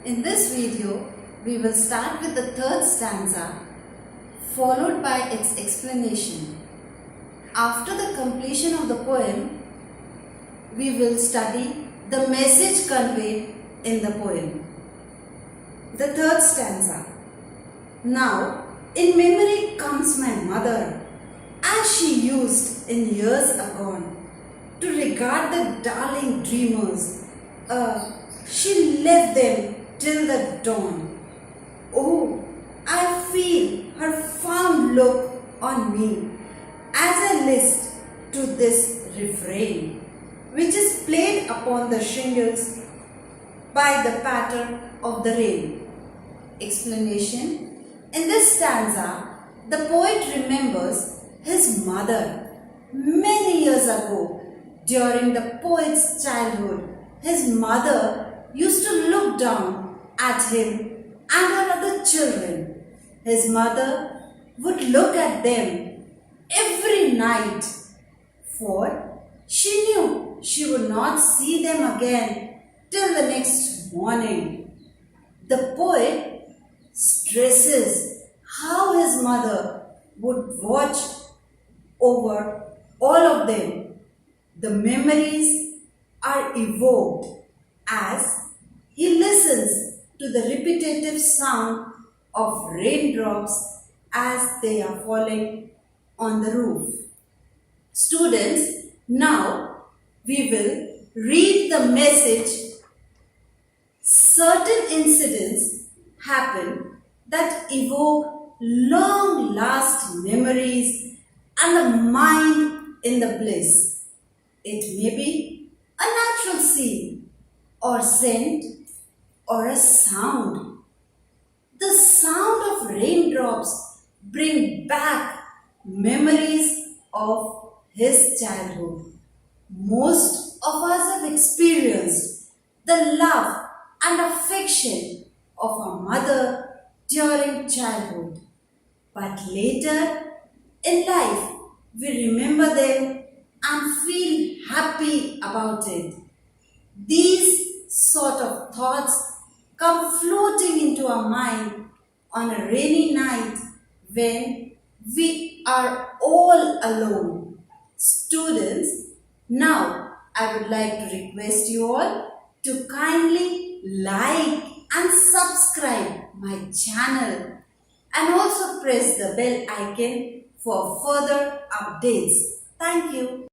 In this video, we will start with the third stanza followed by its explanation. After the completion of the poem, we will study the message conveyed in the poem. The third stanza. Now, in memory comes my mother, as she used in years agone, to regard the darling dreamers. She left them till the dawn. Oh, I feel her fond look on me as I list to this refrain, which is played upon the shingles by the patter of the rain. Explanation. In this stanza, the poet remembers his mother. Many years ago, during the poet's childhood, his mother used to look down at him and her other children. His mother would look at them every night, for she knew she would not see them again till the next morning. The poet stresses how his mother would watch over all of them. The memories are evoked as he listens to the repetitive sound of raindrops as they are falling on the roof. Students, now we will read the message. Certain incidents happen that evoke long-last memories and the mind in the bliss. It may be a natural scene or scent or a sound. The sound of raindrops bring back memories of his childhood. Most of us have experienced the love and affection of our mother during childhood. But later in life, we remember them and feel happy about it. These sort of thoughts come floating into our mind on a rainy night when we are all alone. Students, now I would like to request you all to kindly like and subscribe my channel and also press the bell icon for further updates. Thank you.